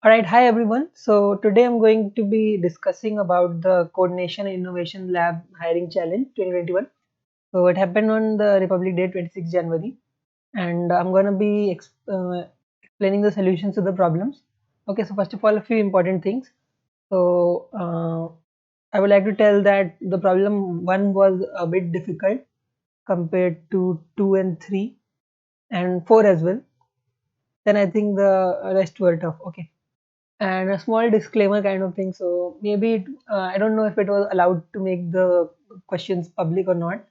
Alright, hi everyone. So today I'm going to be discussing about the Coordination and Innovation Lab Hiring Challenge 2021. So it happened on the Republic Day 26 January, and I'm going to be explaining the solutions to the problems. Okay, so first of all, a few important things. So I would like to tell that the problem one was a bit difficult compared to two and three and four as well. Then I think the rest were tough. Okay. And a small disclaimer kind of thing. So maybe I don't know if it was allowed to make the questions public or not.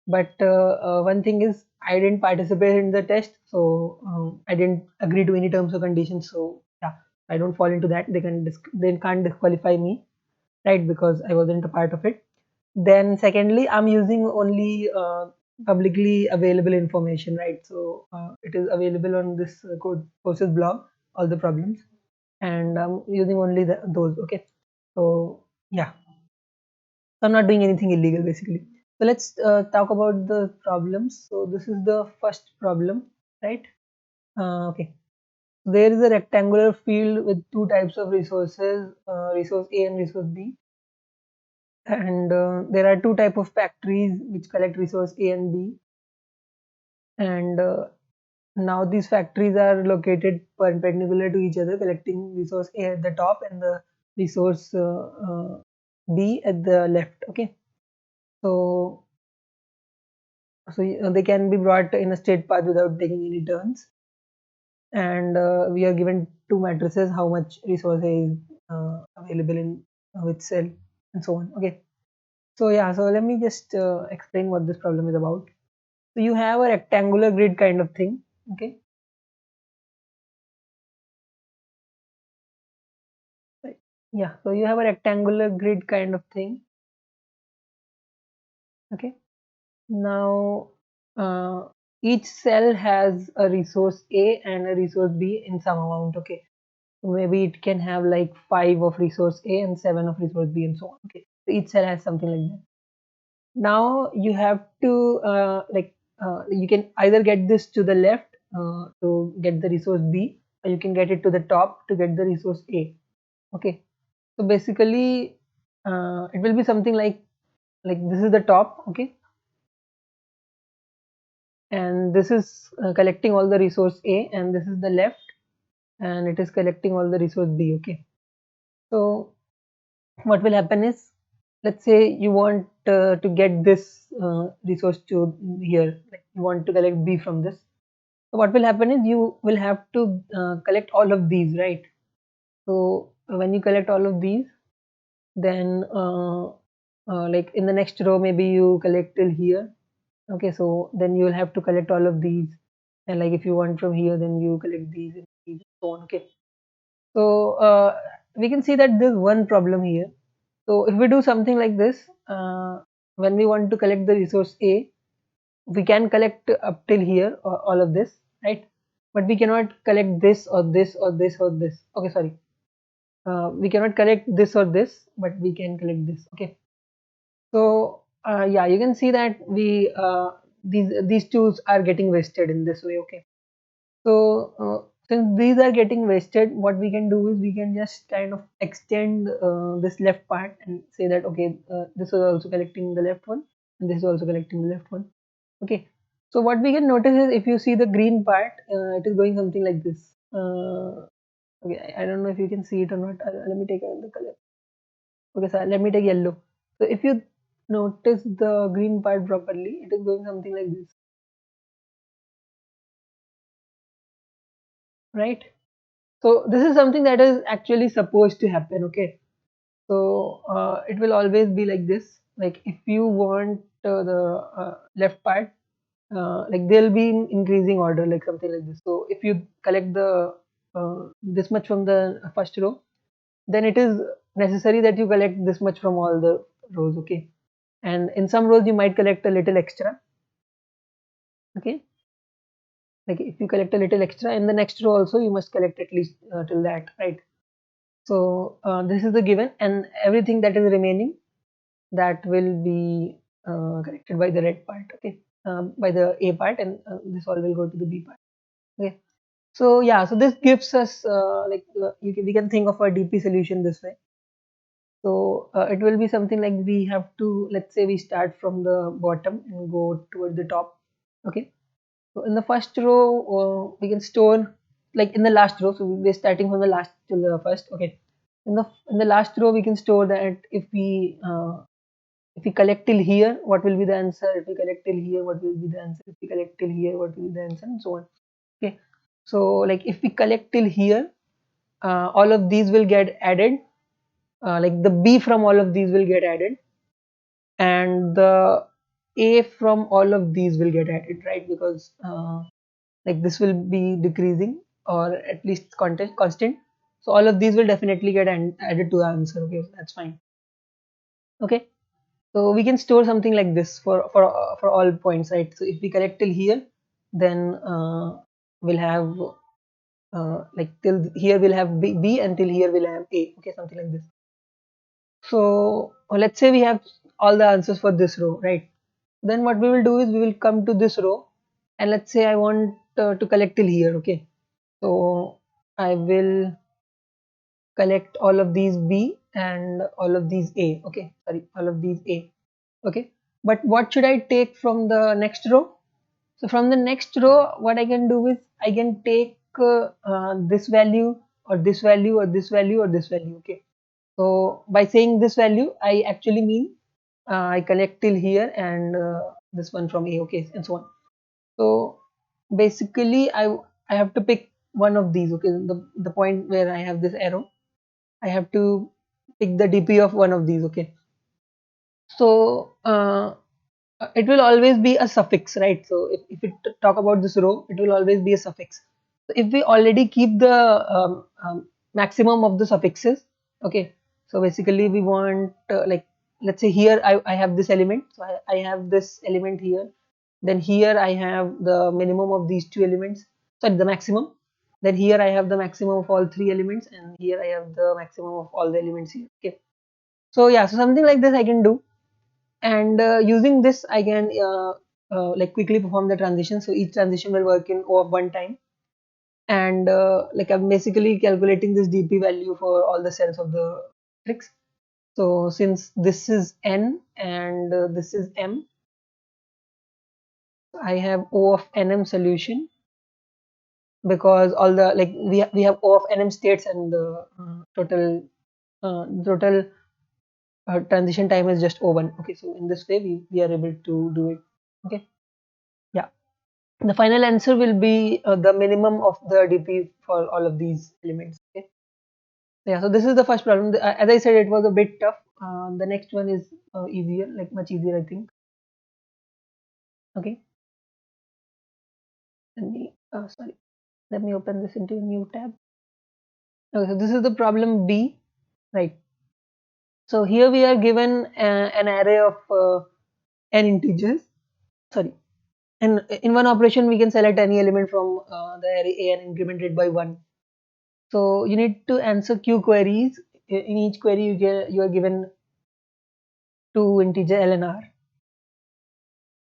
But one thing is I didn't participate in the test, so I didn't agree to any terms or conditions. So yeah, I don't fall into that. They can't disqualify me, right? Because I wasn't a part of it. Then secondly, I'm using only publicly available information, right? So it is available on this code courses blog, all the problems, and I'm using only those. Okay, so yeah, so I'm not doing anything illegal basically. So let's talk about the problems. So this is the first problem, right? Okay, there is a rectangular field with two types of resources, resource A and resource B, and there are two type of factories which collect resource A and B, and now these factories are located perpendicular to each other, collecting resource A at the top and the resource B at the left. Okay, so they can be brought in a straight path without taking any turns, and we are given two matrices how much resource A is available in which cell and so on. Okay, so yeah, so let me just explain what this problem is about. So you have a rectangular grid kind of thing. Okay, right. Yeah, so you have a rectangular grid kind of thing. Okay, now each cell has a resource A and a resource B in some amount. Okay, maybe it can have like 5 of resource A and 7 of resource B and so on. Okay, so each cell has something like that. Now you have to you can either get this to the left to get the resource B, or you can get it to the top to get the resource A. Okay, so basically it will be something like this is the top. Okay, and this is collecting all the resource A, and this is the left, and it is collecting all the resource B. Okay, so what will happen is, let's say you want to get this resource to here, like you want to collect B from this. So what will happen is you will have to collect all of these, right? So when you collect all of these, then like in the next row maybe you collect till here. Okay, so then you will have to collect all of these, and like if you want from here, then you collect these and these and so on. Okay, so we can see that there's one problem here. So if we do something like this, when we want to collect the resource A, we can collect up till here all of this, right? But we cannot collect this or this or this or this. Okay, sorry. We cannot collect this or this, but we can collect this. Okay. So yeah, you can see that we these tools are getting wasted in this way. Okay. So since these are getting wasted, what we can do is we can just kind of extend this left part and say that okay, this is also collecting the left one, and this is also collecting the left one. Okay. So what we can notice is if you see the green part, it is going something like this. Okay, I don't know if you can see it or not. Let me take the color. Okay, so let me take yellow. So if you notice the green part properly, it is going something like this, right? So this is something that is actually supposed to happen. Okay, so it will always be like this. Like if you want the left part, like they'll be in increasing order, like something like this. So if you collect the this much from the first row, then it is necessary that you collect this much from all the rows. Okay, and in some rows you might collect a little extra. Okay, like if you collect a little extra in the next row also, you must collect at least till that, right? So this is the given, and everything that is remaining, that will be corrected by the red part. Okay, by the A part, and this all will go to the B part. Okay, So yeah, so this gives us we can think of a DP solution this way. So it will be something like we have to, let's say we start from the bottom and go toward the top. Okay. So in the first row, we can store, like in the last row. So we're starting from the last to the first. Okay. In the last row, we can store that if we collect till here, what will be the answer? If we collect till here, what will be the answer? If we collect till here, what will be the answer? And so on. Okay. So like if we collect till here, all of these will get added. Like the B from all of these will get added, and the A from all of these will get added, right? Because like this will be decreasing or at least constant. So all of these will definitely get added to the answer. Okay, that's fine. Okay, so we can store something like this for all points, right? So if we collect till here, then we'll have like till here we'll have B, and till here we'll have A. Okay, something like this. So let's say we have all the answers for this row, right? Then what we will do is we will come to this row, and let's say I want to collect till here. Okay, so I will collect all of these B and all of these A. Okay, sorry, all of these A. Okay, but what should I take from the next row? So from the next row, what I can do is I can take this value or this value or this value or this value. Okay, so by saying this value, I actually mean I collect till here and this one from A. Okay, and so on. So basically, I have to pick one of these. Okay, the point where I have this arrow, I have to pick the DP of one of these. Okay, so it will always be a suffix, right? So if we talk about this row, it will always be a suffix. So if we already keep the maximum of the suffixes, okay, so basically we want like let's say here I have this element, so I have this element here, then here I have the minimum of these two elements, sorry, the maximum, then here I have the maximum of all three elements, and here I have the maximum of all the elements here. Okay, so yeah, so something like this I can do, and using this I can like quickly perform the transition. So each transition will work in O of one time, and like I'm basically calculating this DP value for all the cells of the matrix. So since this is N and this is M, I have O of NM solution, because all the like we have O of NM states, and the total transition time is just O1. Okay, so in this way we are able to do it. Okay, yeah. The final answer will be the minimum of the DP for all of these elements. Okay. Yeah, so this is the first problem. As I said, it was a bit tough. The next one is easier, like much easier, I think. Okay. Sorry. Let me open this into a new tab. Okay, so this is the problem B, right? So here we are given an array of n integers. Sorry. And in one operation, we can select any element from the array A and increment it by 1. So you need to answer Q queries. In each query, you are given two integer L and R,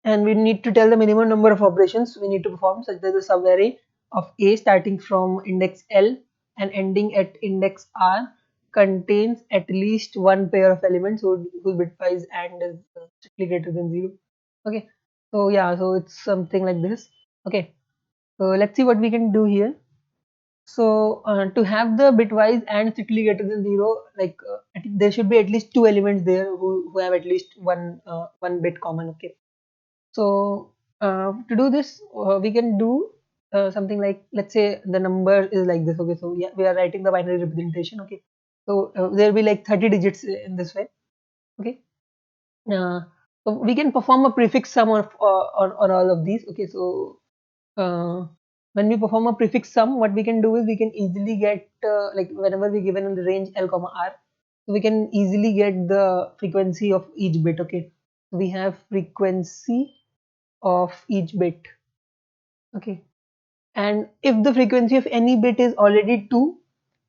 and we need to tell the minimum number of operations we need to perform, such that the subarray of A starting from index L and ending at index R contains at least one pair of elements whose bitwise AND is strictly greater than 0. Okay, so yeah, so it's something like this. Okay, so let's see what we can do here. So to have the bitwise and strictly greater than 0, like there should be at least two elements there who have at least one bit common. Okay, so to do this, we can do something like, let's say the number is like this. Okay, so yeah, we are writing the binary representation. Okay, so there will be like 30 digits in this way. Okay, uh, so we can perform a prefix sum of on all of these. Okay, so uh, when we perform a prefix sum, what we can do is we can easily get like whenever we given in the range L comma R, so we can easily get the frequency of each bit. Okay, so we have frequency of each bit. Okay, and if the frequency of any bit is already 2,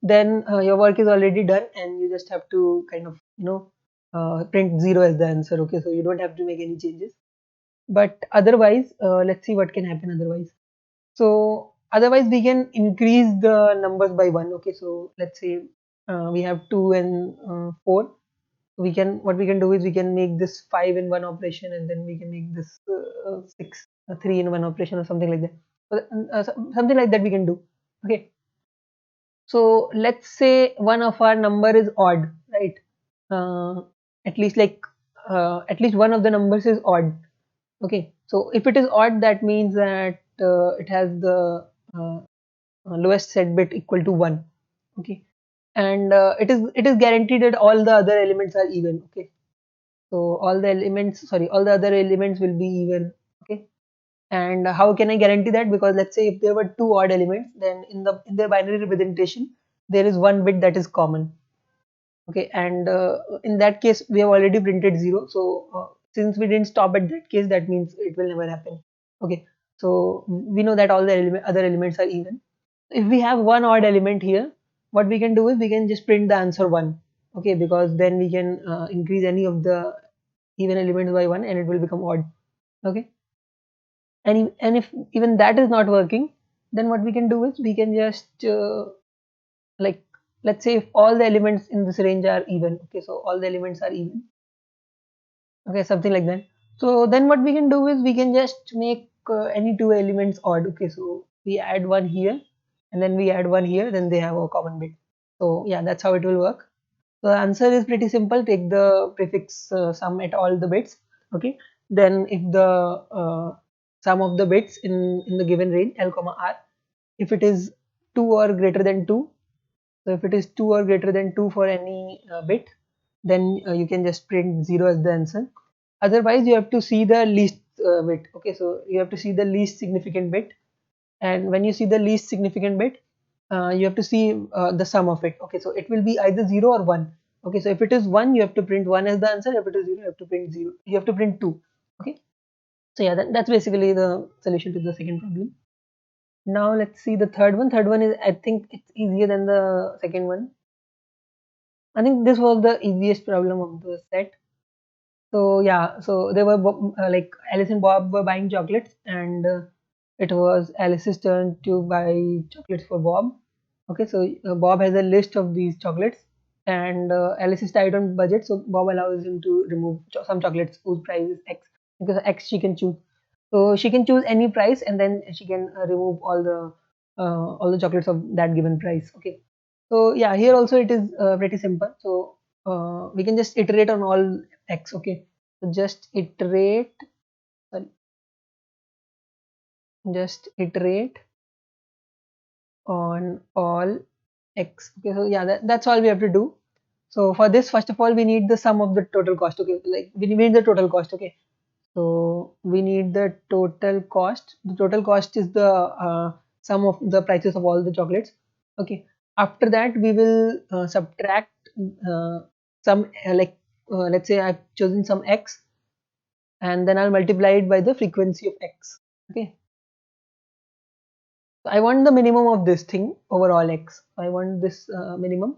then your work is already done, and you just have to kind of print 0 as the answer. Okay, so you don't have to make any changes. But otherwise, let's see what can happen otherwise. So otherwise we can increase the numbers by 1. Okay, so let's say we have 2 and 4. We can, what we can do is we can make this 5 in one operation, and then we can make this 6 3 in one operation, or something like that. Something like that we can do. Okay, so let's say one of our number is odd, right? uh, at least like at least one of the numbers is odd. Okay, so if it is odd, that means that it has the uh, lowest set bit equal to 1. Okay, and it is guaranteed that all the other elements are even. Okay, so all the other elements will be even. Okay, and how can I guarantee that? Because let's say if there were two odd elements, then in the binary representation there is one bit that is common. Okay, and in that case we have already printed 0. So since we didn't stop at that case, that means it will never happen. Okay, so we know that all the other elements are even. If we have one odd element here, what we can do is we can just print the answer 1. Okay, because then we can increase any of the even elements by 1 and it will become odd. Okay, and if even that is not working, then what we can do is we can just like, let's say if all the elements in this range are even. Okay, so all the elements are even. Okay, something like that. So then what we can do is we can just make any two elements odd. Okay, so we add one here and then we add one here, then they have a common bit. So yeah, that's how it will work. So the answer is pretty simple. Take the prefix sum at all the bits. Okay, then if the sum of the bits in the given range L comma R, if it is 2 or greater than 2, so if it is 2 or greater than 2 for any bit, then you can just print 0 as the answer. Otherwise, you have to see the least bit. Okay, so you have to see the least significant bit, and when you see the least significant bit, you have to see the sum of it. Okay, so it will be either 0 or 1. Okay, so if it is 1, you have to print 1 as the answer. If it is 0, you have to print 0. You have to print 2. Okay, so yeah, that's basically the solution to the second problem. Now let's see the third one. Third one is, I think it's easier than the second one. I think this was the easiest problem of the set. So yeah, so they were like Alice and Bob were buying chocolates, and it was Alice's turn to buy chocolates for Bob. Okay, so Bob has a list of these chocolates, and Alice is tight on budget, so Bob allows him to remove some chocolates whose price is X, because X she can choose. So she can choose any price, and then she can remove all the chocolates of that given price. Okay, so yeah, here also it is pretty simple. So we can just iterate on all X. Okay, so sorry, just iterate on all X. Okay, so yeah, that's all we have to do. So for this, first of all, we need the sum of the total cost. Okay, like we need the total cost. Okay, so we need the total cost. The total cost is the sum of the prices of all the chocolates. Okay, after that we will subtract some let's say I've chosen some X, and then I'll multiply it by the frequency of X. Okay, so I want the minimum of this thing over all X. I want this minimum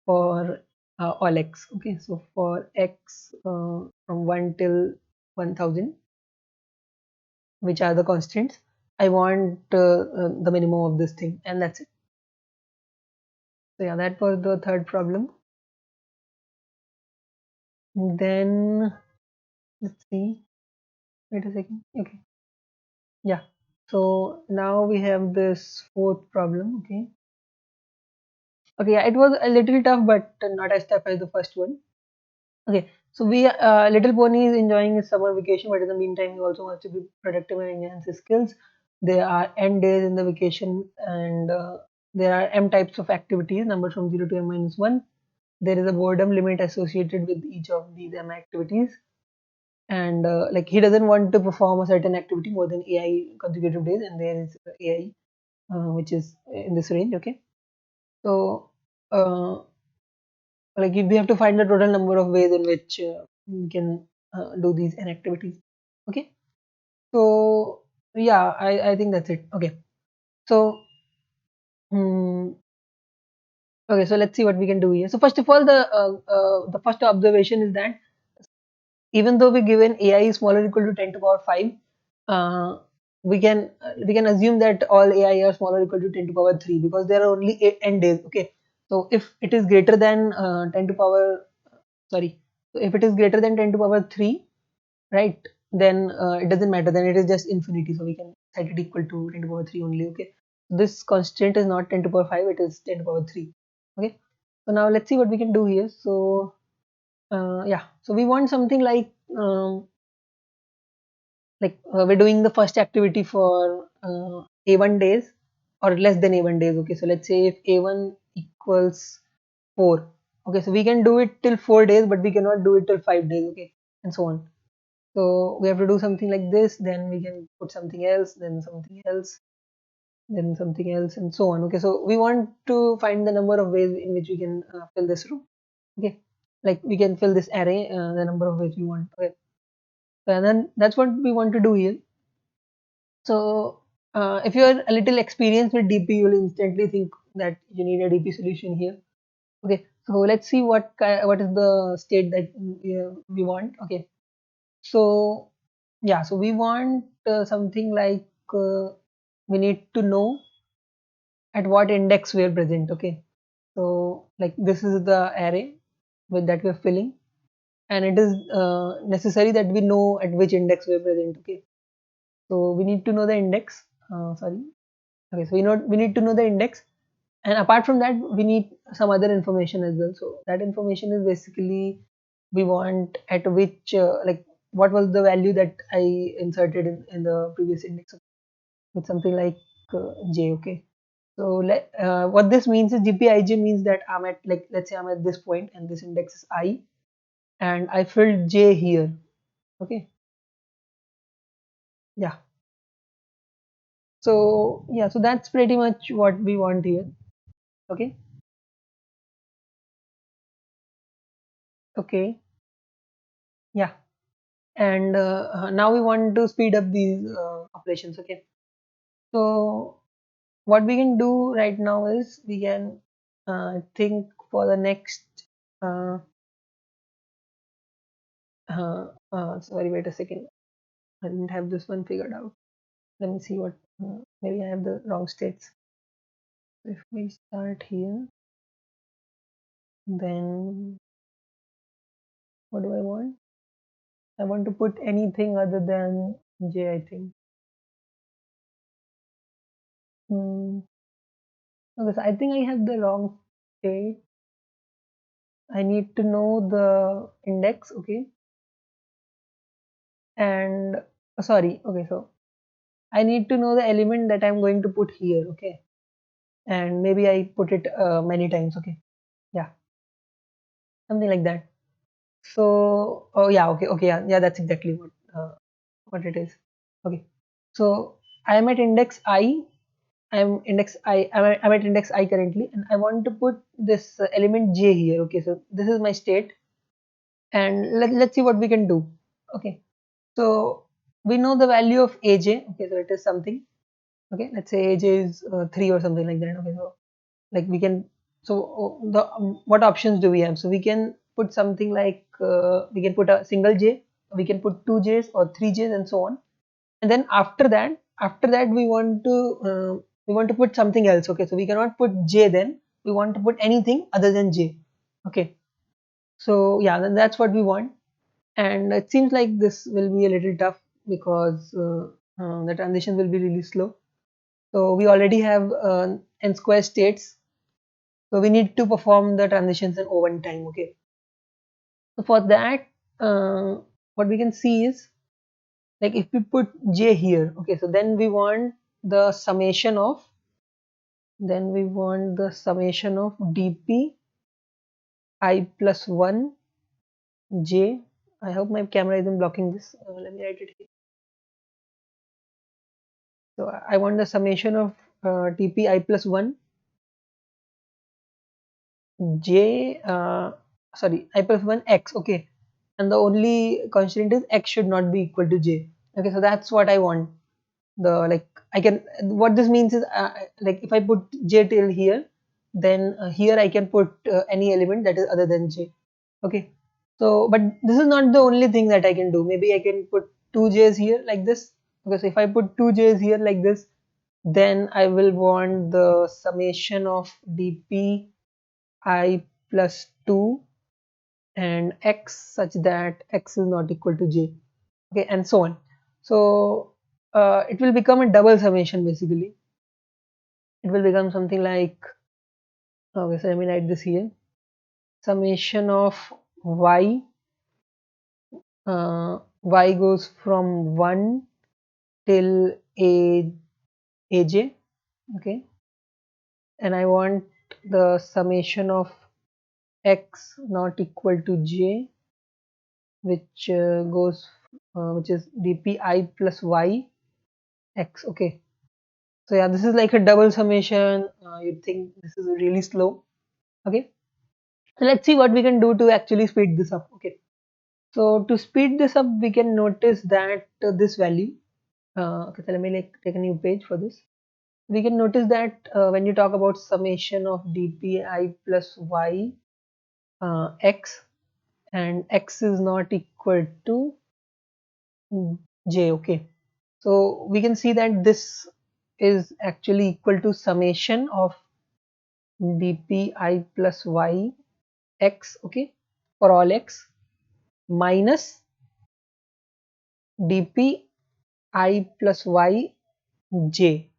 for all X. Okay, so for X from 1 till 1000, which are the constants, I want the minimum of this thing, and that's it. So yeah, that was the third problem. Then let's see. Wait a second. Okay. Yeah. So now we have this fourth problem. Okay. Okay. Yeah, it was a little tough, but not as tough as the first one. Okay. So Little Pony is enjoying his summer vacation, but in the meantime, he also wants to be productive and enhance his skills. There are n days in the vacation, and there are m types of activities, numbers from 0 to m minus 1. There is a boredom limit associated with each of these m activities, and like he doesn't want to perform a certain activity more than AI consecutive days, and there is AI which is in this range. Okay, so uh, like we have to find the total number of ways in which we can do these n activities. Okay, so yeah, I think that's it. Okay, so hmm, okay, so let's see what we can do here. So first of all, the first observation is that even though we given AI is smaller or equal to 10 to the power 5, uh, we can assume that all ai are smaller or equal to 10 to power 3 because there are only 8 n days. Okay, so if it is greater than 10 to power sorry so if it is greater than 10 to power 3, right, then it doesn't matter, then it is just infinity, so we can set it equal to 10 to power 3 only. Okay, this constraint is not 10 to power 5, it is 10 to power 3. Okay, so now let's see what we can do here. So yeah, so we want something we're doing the first activity for a1 days or less than a1 days. Okay, so let's say if a1 equals 4, okay, so we can do it till 4 days but we cannot do it till 5 days. Okay, and so on. So we have to do something like this, then we can put something else, then something else, then something else, and so on. Okay, so we want to find the number of ways in which we can fill this row. Okay, like we can fill this array the number of ways we want. Okay, and then that's what we want to do here. So if you are a little experienced with DP, you will instantly think that you need a DP solution here. Okay, so let's see what is the state that we want. Okay, so yeah, so we want something like we need to know at what index we are present. Okay, so like this is the array with that we are filling, and it is necessary that we know at which index we are present. Okay, so we need to know the index. Sorry. Okay, so we need to know the index, and apart from that we need some other information as well. So that information is basically we want at which what was the value that I inserted in the previous index with something like j. Okay, so what this means is gpij means that I'm at, like, let's say I'm at this point and this index is I and I filled j here. Okay, yeah, so yeah, so that's pretty much what we want here. Okay, okay, yeah, and now we want to speed up these operations. Okay, so what we can do right now is we can think for the next uh, sorry, wait a second, I didn't have this one figured out. Let me see what maybe I have the wrong states. If we start here, then what do I want? I want to put anything other than j, I think. Hmm. Okay, so I think I have the wrong state. I need to know the index. Okay, and sorry, okay, so I need to know the element that I'm going to put here. Okay, and maybe I put it many times. Okay, yeah, something like that. So oh yeah, okay, yeah, that's exactly what it is. Okay, so I am at index I. I'm at index I currently, and I want to put this element j here. Okay, so this is my state, and let's see what we can do. Okay, so we know the value of aj. Okay, so it is something. Okay, let's say aj is 3 or something like that. Okay, so like we can, so the what options do we have? So we can put something like we can put a single j, we can put two j's or three j's, and so on. And then after that we want to put something else. Okay, so we cannot put j, then we want to put anything other than j. Okay, so yeah, then that's what we want. And it seems like this will be a little tough because the transition will be really slow. So we already have n square states, so we need to perform the transitions in O1 time. Okay, so for that what we can see is, like, if we put j here, okay, so then we want the summation of dp I plus 1 j. I hope my camera isn't blocking this. Let me write it here. So I want the summation of dp I plus 1 j, sorry, I plus 1 x. Okay, and the only constraint is x should not be equal to j. Okay, so that's what I want. The like I can, what this means is like if I put j till here, then here I can put any element that is other than j. Okay, so but this is not the only thing that I can do. Maybe I can put two j's here like this, Okay, so if I put two j's here like this, then I will want the summation of dp I plus 2 and x such that x is not equal to j, okay, and so on. So it will become a double summation basically. It will become something like, okay, so let me write this here, summation of y, y goes from 1 till aj, okay, and I want the summation of x not equal to j, which which is dpi plus y x, okay. So yeah, this is like a double summation. You'd think this is really slow, okay. So let's see what we can do to actually speed this up, okay. So to speed this up, we can notice that this value, okay, so let me like take a new page for this. We can notice that when you talk about summation of dpi plus y x, and x is not equal to j, okay. So we can see that this is actually equal to summation of dpi plus y x, okay, for all x, minus dpi plus y j,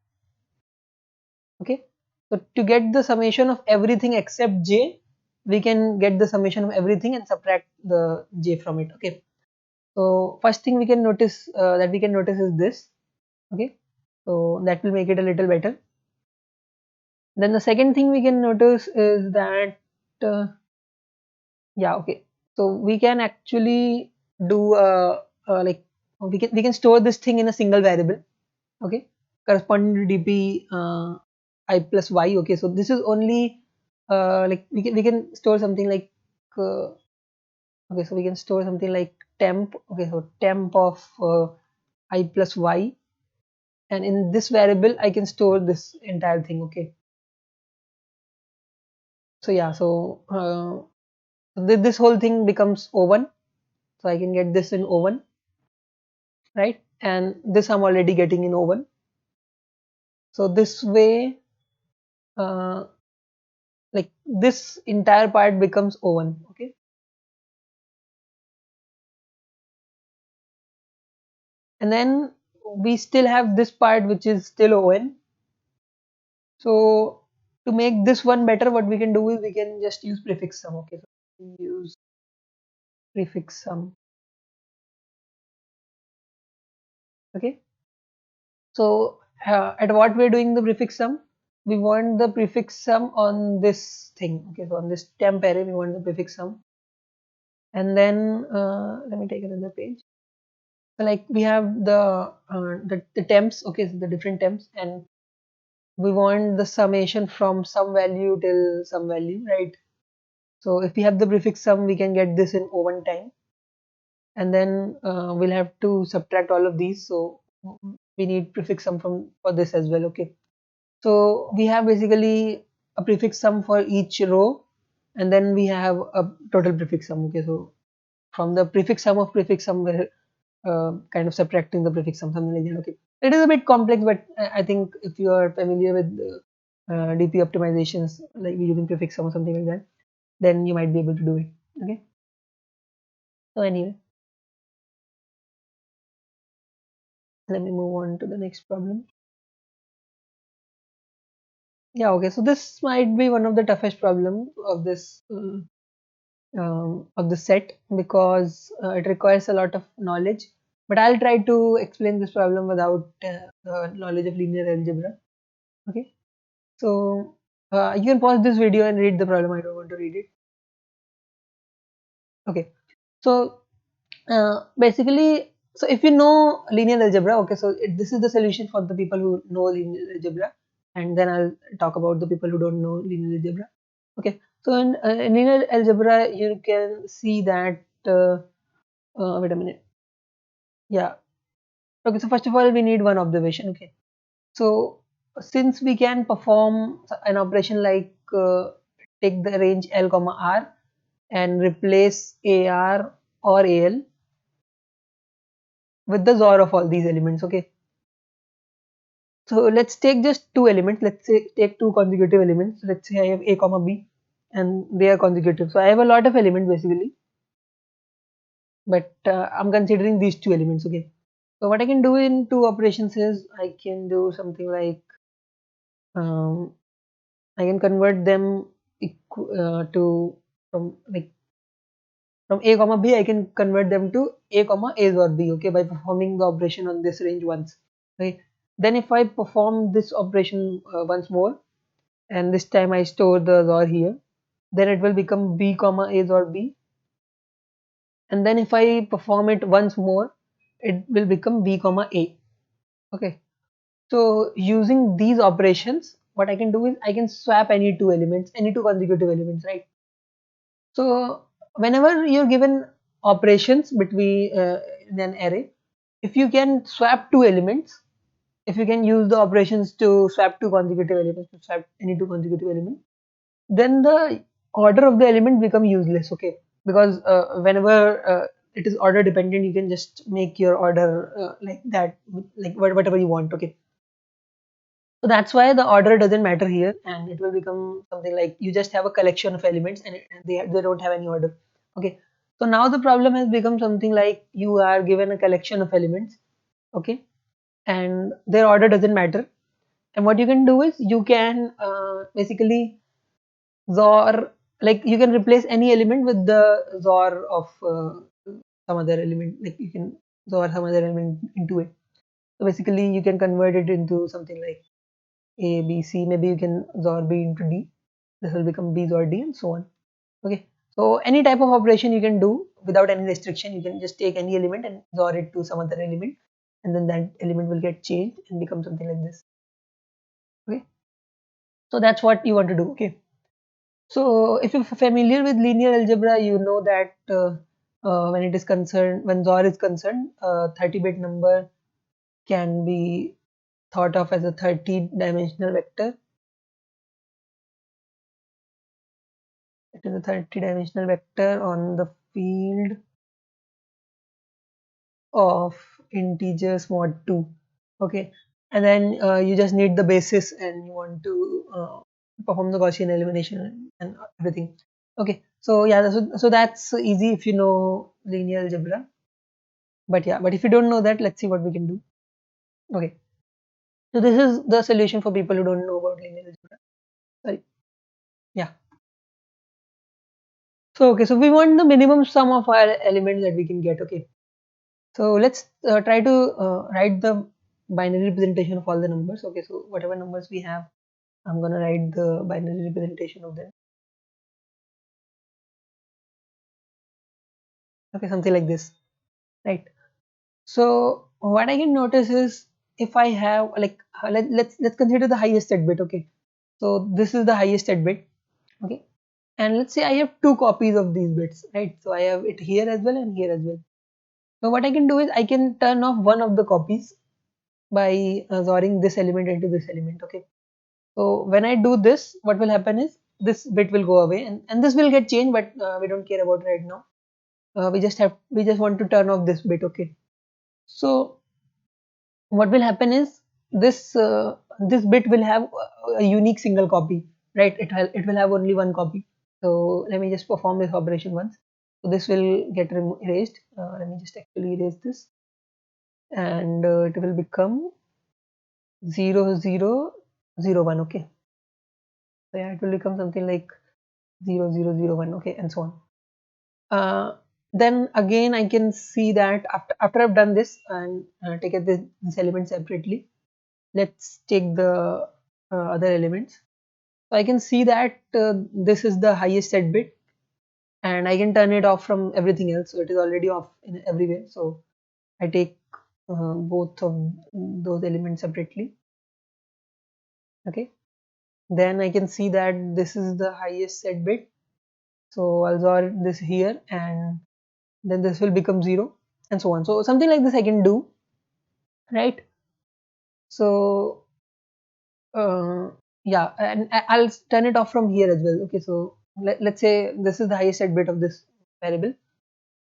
okay. So to get the summation of everything except j, we can get the summation of everything and subtract the j from it, okay. So first thing we can notice is this, okay. So that will make it a little better. Then the second thing we can notice is that yeah, okay, so we can actually do like we can store this thing in a single variable, okay, corresponding to dp I plus y, okay. So this is only like we can store something like uh, okay, so we can store something like temp, okay, so temp of I plus y, and in this variable I can store this entire thing, okay. So yeah, so this whole thing becomes o1, so I can get this in o1, right, and this I'm already getting in o1. So this way uh, like this entire part becomes o1, okay. And then we still have this part which is still on. So to make this one better, what we can do is we can just use prefix sum, okay. So we use prefix sum, okay. So at what we're doing the prefix sum, we want the prefix sum on this thing, okay. So on this temp array we want the prefix sum, and then let me take another page. So like we have the temps, okay, so the different temps, and we want the summation from some value till some value, right? So if we have the prefix sum, we can get this in O1 time, and then we'll have to subtract all of these. So we need prefix sum from for this as well, okay. So we have basically a prefix sum for each row, and then we have a total prefix sum, okay. So from the prefix sum of prefix sum, we're kind of subtracting the prefix sum, something like that, okay. It is a bit complex, but I think if you are familiar with DP optimizations, like using prefix sum or something like that, then you might be able to do it, okay. So anyway, let me move on to the next problem. Yeah, okay, so this might be one of the toughest problem of this set, because it requires a lot of knowledge, but I'll try to explain this problem without the knowledge of linear algebra, okay. So you can pause this video and read the problem. I don't want to read it. Okay. So basically, so if you know linear algebra, okay, so this is the solution for the people who know linear algebra, and then I'll talk about the people who don't know linear algebra. Okay. So in linear algebra, you can see that. Wait a minute. Yeah. Okay. So first of all, we need one observation. Okay. So since we can perform an operation like take the range L comma R and replace AR or AL with the XOR of all these elements, okay. So let's take just two elements. Let's say take two consecutive elements. Let's say I have a comma b, and they are consecutive. So I have a lot of elements basically, but I'm considering these two elements. Okay. So what I can do in two operations is I can do something like um, I can convert them to from like from a comma b. I can convert them to a comma a or b. Okay, by performing the operation on this range once. Okay. Then if I perform this operation once more, and this time I store the XOR here, then it will become b comma a XOR b, and then if I perform it once more, it will become b comma a. Okay, so using these operations, what I can do is I can swap any two elements, any two consecutive elements, right? So whenever you're given operations between in an array, if you can swap two elements, if you can use the operations to swap two consecutive elements, to swap any two consecutive elements, then the order of the element become useless. Okay, because whenever it is order dependent, you can just make your order like that, like whatever you want. Okay, so that's why the order doesn't matter here, and it will become something like you just have a collection of elements, and they don't have any order. Okay, so now the problem has become something like you are given a collection of elements. Okay, and their order doesn't matter, and what you can do is you can basically XOR, like you can replace any element with the XOR of some other element, like you can XOR some other element into it. So basically you can convert it into something like A, B, C, maybe you can XOR B into D. This will become B XOR D and so on. Okay. So any type of operation you can do without any restriction. You can just take any element and XOR it to some other element, and then that element will get changed and become something like this. Okay. So that's what you want to do. Okay. So if you're familiar with linear algebra, you know that when it is concerned, when XOR is concerned, 30-bit number can be thought of as a 30-dimensional vector. It is a 30-dimensional vector on the field of integers mod 2. Okay, and then you just need the basis and you want to perform the Gaussian elimination and everything. Okay, so yeah, so that's easy if you know linear algebra. But yeah, but if you don't know that, let's see what we can do. Okay, so this is the solution for people who don't know about linear algebra. Sorry. Yeah. So okay, so we want the minimum sum of our elements that we can get. Okay, so let's try to write the binary representation of all the numbers. Okay, so whatever numbers we have, I'm gonna write the binary representation of them. Okay, something like this, right? So what I can notice is if I have like let's consider the highest set bit. Okay, so this is the highest set bit. Okay, and let's say I have two copies of these bits, right? So I have it here as well and here as well. So what I can do is I can turn off one of the copies by XORing this element into this element. Okay, so when I do this, what will happen is this bit will go away, and this will get changed, but we don't care about it right now. We just want to turn off this bit. Okay, so what will happen is this bit will have a unique single copy, right? It will have only one copy. So let me just perform this operation once. So this will get erased. Let me just actually erase this, and it will become 0001. Okay, so yeah, it will become something like 0001. Okay, and so on. Then again, I can see that after I've done this and taken this element separately, let's take the other elements. So I can see that this is the highest set bit, and I can turn it off from everything else. So it is already off in everywhere. So I take both of those elements separately. Okay. Then I can see that this is the highest set bit. So I'll solve this here, and then this will become 0 and so on. So something like this I can do, right? So yeah, and I'll turn it off from here as well. Okay, so let's say this is the highest set bit of this variable.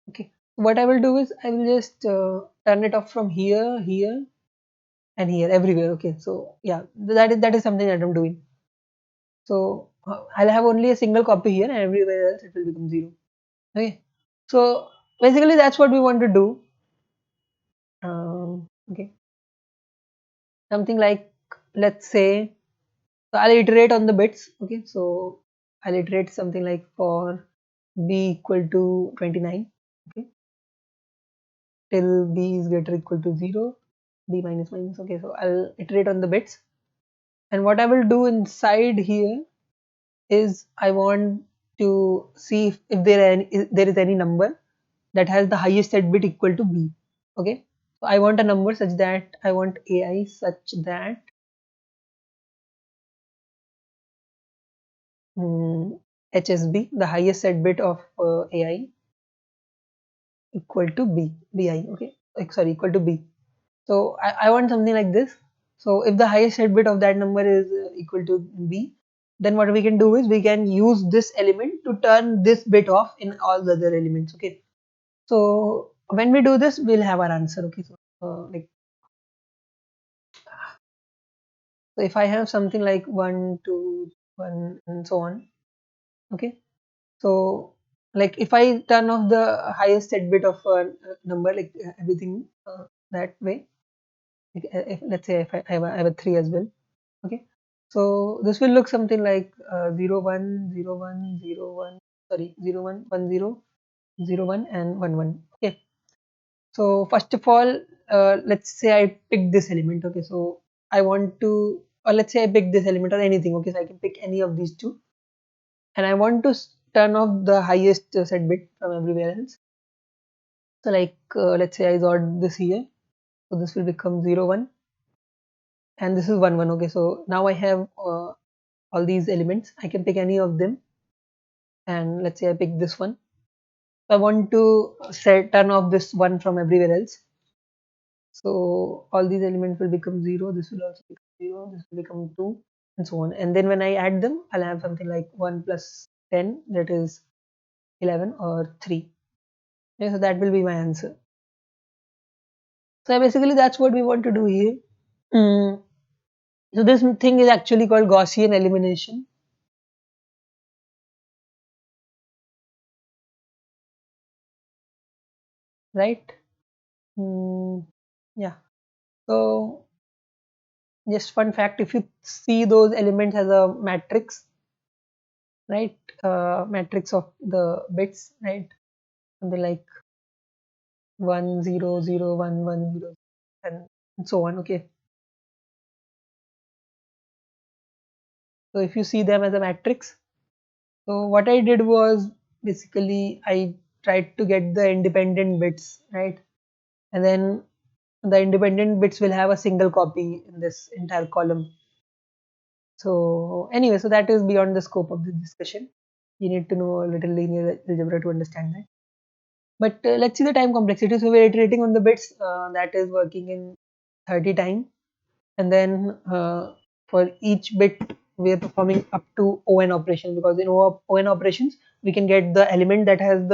Okay, what I will do is I will just turn it off from here, here, and here everywhere. Okay, so yeah, that is something that I'm doing. So I'll have only a single copy here, and everywhere else it will become 0. Okay, so basically that's what we want to do. Okay, something like, let's say, so I'll iterate on the bits. Okay, so I'll iterate something like for b equal to 29. Okay, till b is greater or equal to 0, b minus minus. Okay, so I'll iterate on the bits, and what I will do inside here is I want to see if there is any number that has the highest set bit equal to b. Okay, so I want a number such that I want ai such that HSB, the highest set bit of AI, equal to bi. Okay, sorry, equal to b. So I want something like this. So if the highest set bit of that number is equal to b, then what we can do is we can use this element to turn this bit off in all the other elements. Okay, so when we do this, we'll have our answer. Okay, so so if I have something like 1, 2, 1, and so on. Okay, so like if I turn off the highest set bit of a number, like everything that way, like, if let's say if I have a 3 as well. Okay, so this will look something like 0 1 0 1 0 1, sorry, 0 1 1 0 0 1 and 1 1. Okay, so first of all, let's say I pick this element. Okay, so I want to, or let's say I pick this element or anything. Okay, so I can pick any of these two, and I want to turn off the highest set bit from everywhere else. So like let's say I got this here, so this will become 0 1, and this is 1 1. Okay, so now I have all these elements. I can pick any of them, and let's say I pick this one. So I want to turn off this one from everywhere else. So all these elements will become 0. This will also become 0. This will become 2, and so on. And then when I add them, I'll have something like 1 plus 10, that is 11, or 3. Yeah, so that will be my answer. So basically that's what we want to do here. Mm. So this thing is actually called Gaussian elimination, right? Mm, yeah. So just fun fact: if you see those elements as a matrix, right? Matrix of the bits, right? Something like 1 0 0 1 1 0, and so on. Okay. So if you see them as a matrix, so what I did was basically I tried to get the independent bits, right? And then the independent bits will have a single copy in this entire column. So anyway, so that is beyond the scope of the discussion. You need to know a little linear algebra to understand that. But let's see the time complexity. So we're iterating on the bits, that is working in 30 time, and then for each bit we are performing up to ON operation, because in ON operations we can get the element that has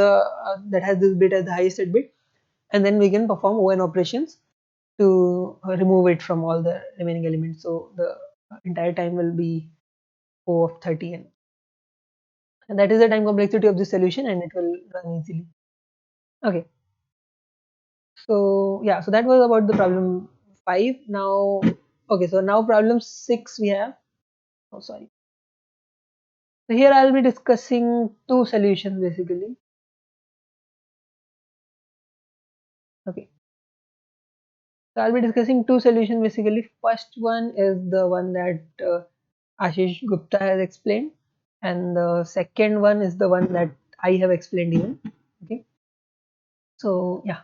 this bit as the highest bit, and then we can perform ON operations to remove it from all the remaining elements. So the entire time will be O of 30 n. And that is the time complexity of the solution, and it will run easily. Okay. So yeah, so that was about the problem 5. Now, okay, so now problem 6 we have. Oh, sorry. So here I'll be discussing two solutions basically. Okay. So I'll be discussing two solutions basically. First one is the one that Ashish Gupta has explained, and the second one is the one that I have explained even. Okay. So yeah.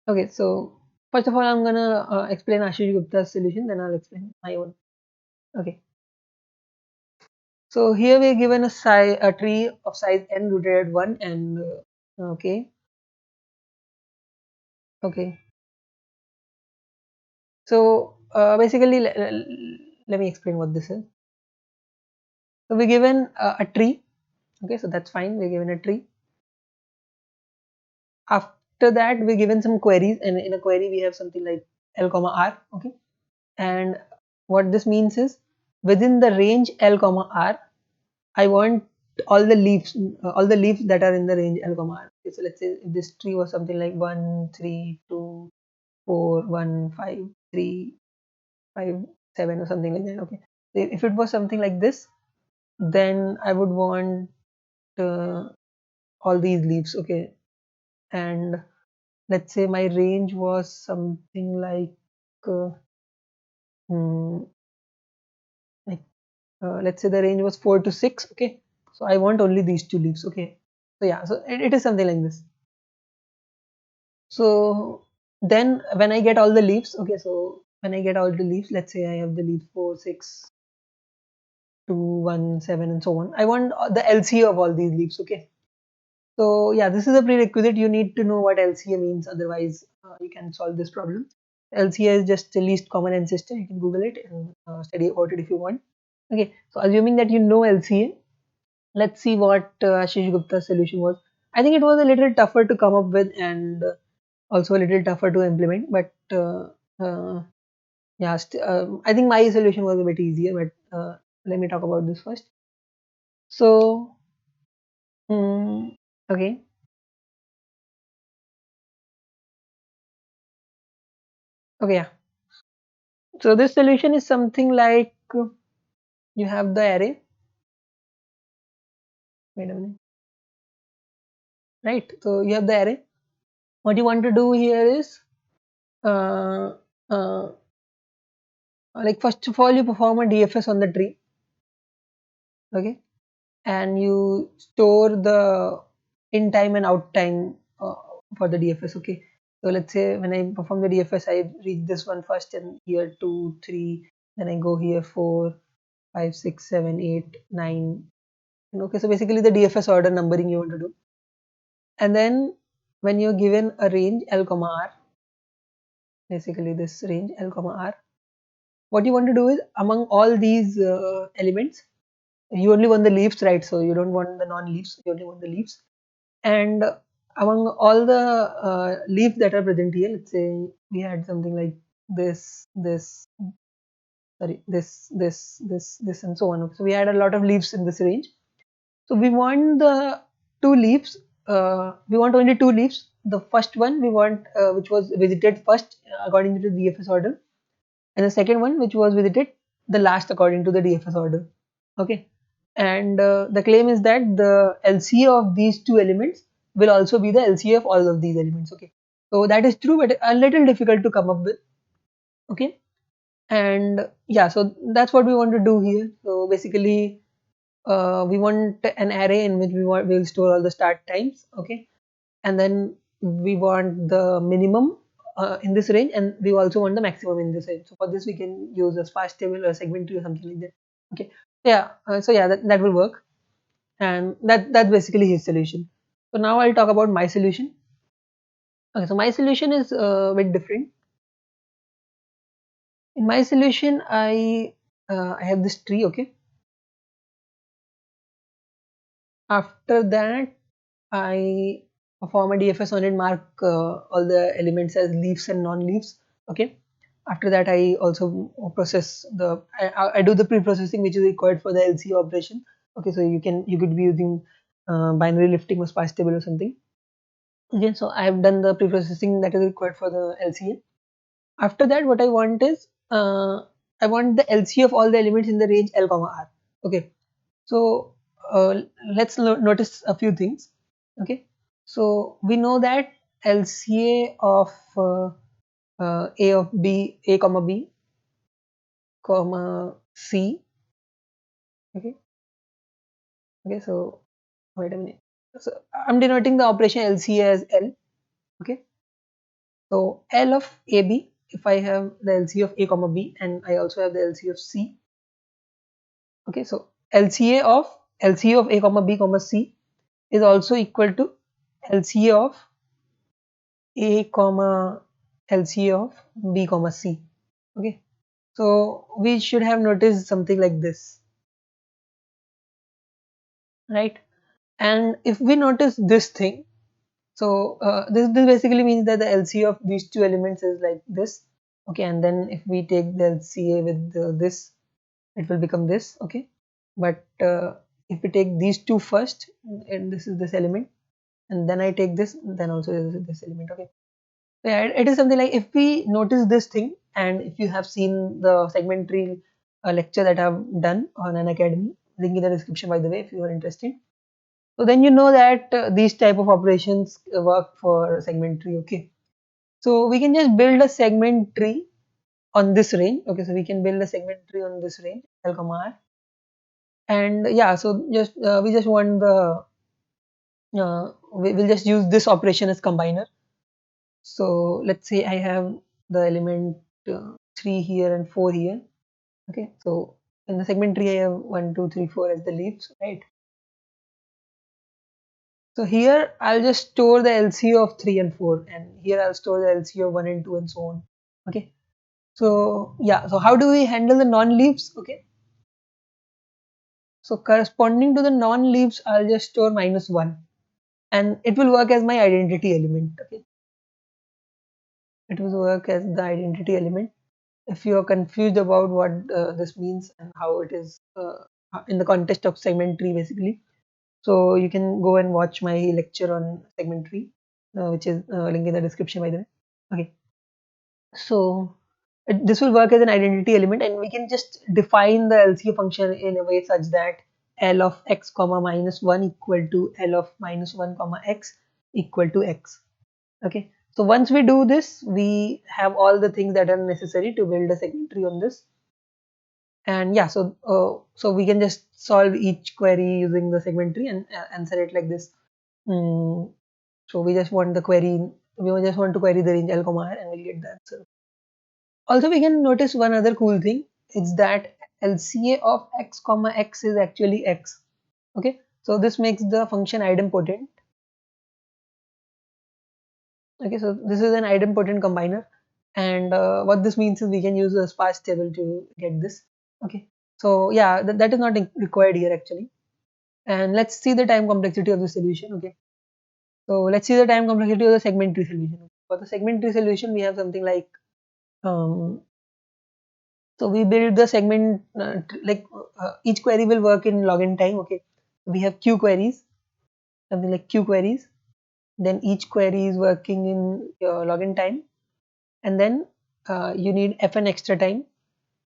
Okay. So first of all, I'm gonna explain Ashish Gupta's solution, then I'll explain my own. Okay. So here we are given a tree of size n rooted at 1, and okay. Okay. So basically, let me explain what this is. So we're given a tree. Okay, so that's fine. We're given a tree. After that, we're given some queries, and in a query we have something like L comma R. Okay, and what this means is within the range L comma R, I want all the leaves that are in the range L comma R. Okay, so let's say if this tree was something like 1, 3, 2, 4, 1, 5, 3, 5, 7 or something like that. Okay, if it was something like this, then I would want uh, all these leaves. Okay, and let's say my range was something uh, hmm, like let's say the range was 4 to 6. Okay, so I want only these two leaves. Okay, so yeah, so it is something like this. So then when I get all the leaves, okay, so when I get all the leaves, let's say I have the leaves 4, 6, 2, 1, 7 and so on. I want the LCA of all these leaves. Okay, so yeah, this is a prerequisite. You need to know what LCA means, otherwise you can solve this problem. LCA is just the least common ancestor. You can Google it and study about it if you want. Okay, so assuming that you know LCA, let's see what Ashish Gupta's solution was. I think it was a little tougher to come up with and also a little tougher to implement, but uh, yeah, I think my solution was a bit easier. But let me talk about this first. So, okay, okay, yeah. So this solution is something like you have the array. Wait a minute, right? So you have the array. What you want to do here is, uh, uh, like first of all, you perform a DFS on the tree. Okay, and you store the in time and out time for the DFS. Okay, so let's say when I perform the DFS, I reach this one first, and here 2, 3, then I go here 4, 5, 6, 7, 8, 9. Okay, so basically the DFS order numbering you want to do, and then when you're given a range L comma R, basically this range L comma R, what you want to do is among all these elements, you only want the leaves, right? So you don't want the non-leaves, you only want the leaves. And among all the leaves that are present here, let's say we had something like this, sorry, this, and so on. So we had a lot of leaves in this range. So we want the two leaves. We want only two leaves. The first one we want, which was visited first according to the DFS order, and the second one which was visited the last according to the DFS order. Okay, and the claim is that the LCA of these two elements will also be the LCA of all of these elements. Okay, so that is true, but a little difficult to come up with. Okay, and yeah, so that's what we want to do here. So basically, we want an array in which we will store all the start times. Okay, and then we want the minimum in this range, and we also want the maximum in this range. So for this we can use a sparse table or segment tree or something like that. Okay, yeah, so yeah, that will work, and that's basically his solution. So now I'll talk about my solution. Okay, so my solution is a bit different. In my solution, I have this tree. Okay, after that I perform a DFS on it, mark all the elements as leaves and non-leaves. Okay. After that, I also process I do the pre-processing which is required for the LCA operation. Okay, so you could be using binary lifting or sparse table or something. Okay, so I have done the pre-processing that is required for the LCA. After that, what I want is I want the LCA of all the elements in the range L comma R. Okay, so let's notice a few things. Okay, so we know that LCA of A of B, A comma B, comma C. Okay, okay. So wait a minute. So I'm denoting the operation LCA as L. Okay, so L of AB. If I have the LCA of A comma B, and I also have the LCA of C. Okay, so LCA of A comma B comma C is also equal to LCA of A comma LCA of B comma C. Okay, so we should have noticed something like this, right? And if we notice this thing, so this basically means that the LCA of these two elements is like this. okay, and then if we take the LCA with this, it will become this, okay. But if we take these two first, and this is this element, and then I take this, then also this element, okay. So yeah, it is something like, if we notice this thing, and if you have seen the segment tree lecture that I've done on an academy, link in the description by the way if you are interested. So then you know that these type of operations work for segment tree, okay. So we can just build a segment tree on this range, okay. So we can build a segment tree on this range L comma R, and yeah, so just we just want the we will just use this operation as combiner. So let's say I have the element 3 here and 4 here, okay. So in the segment tree I have 1 2 3 4 as the leaves, right. So here I'll just store the LCO of 3 and 4, and here I'll store the LCO of 1 and 2 and so on, okay. So yeah, so how do we handle the non-leaves, okay. So corresponding to the non-leaves, I'll just store -1, and it will work as my identity element, okay. It will work as the identity element. If you are confused about what this means and how it is in the context of segment tree basically, so you can go and watch my lecture on segment tree, which is link in the description by the way, okay. So this will work as an identity element, and we can just define the LCA function in a way such that L of x comma -1 equal to L of -1 comma x equal to x, okay. So once we do this, we have all the things that are necessary to build a segment tree on this. And yeah, so we can just solve each query using the segment tree and answer it like this. So we just want the query, we just want to query the range L comma R, and we'll get the answer. Also, we can notice one other cool thing. It's that LCA of x comma x is actually x, okay. So this makes the function idempotent, okay. So this is an idempotent combiner, and what this means is we can use a sparse table to get this, okay. So yeah, that is not required here actually. And let's see the time complexity of the solution, okay. So let's see the time complexity of the segment tree solution. For the segment tree solution, we have something like um, so we build the segment like each query will work in log n time, okay. We have q queries, something like q queries, then each query is working in log n time, and then you need fn extra time,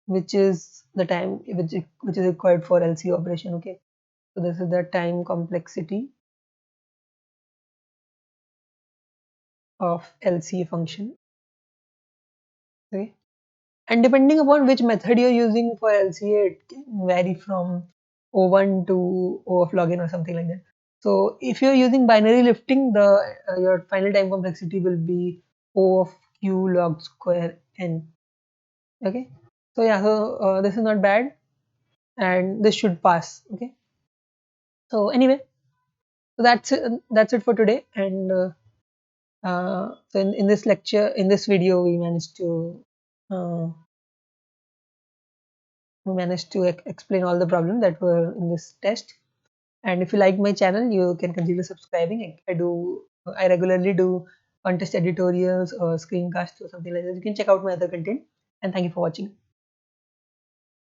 which is the time which is required for LC operation, okay. So this is the time complexity of LCA function, okay. And depending upon which method you're using for LCA, it can vary from O1 to O of log n or something like that. So if you're using binary lifting, the your final time complexity will be O of q log square n, okay. So yeah, so this is not bad, and this should pass, okay. So anyway, so that's it for today. And so in this lecture, in this video, uh, we managed to explain all the problems that were in this test. And if you like my channel, you can consider subscribing. I regularly do contest editorials or screencasts or something like that. You can check out my other content. And thank you for watching.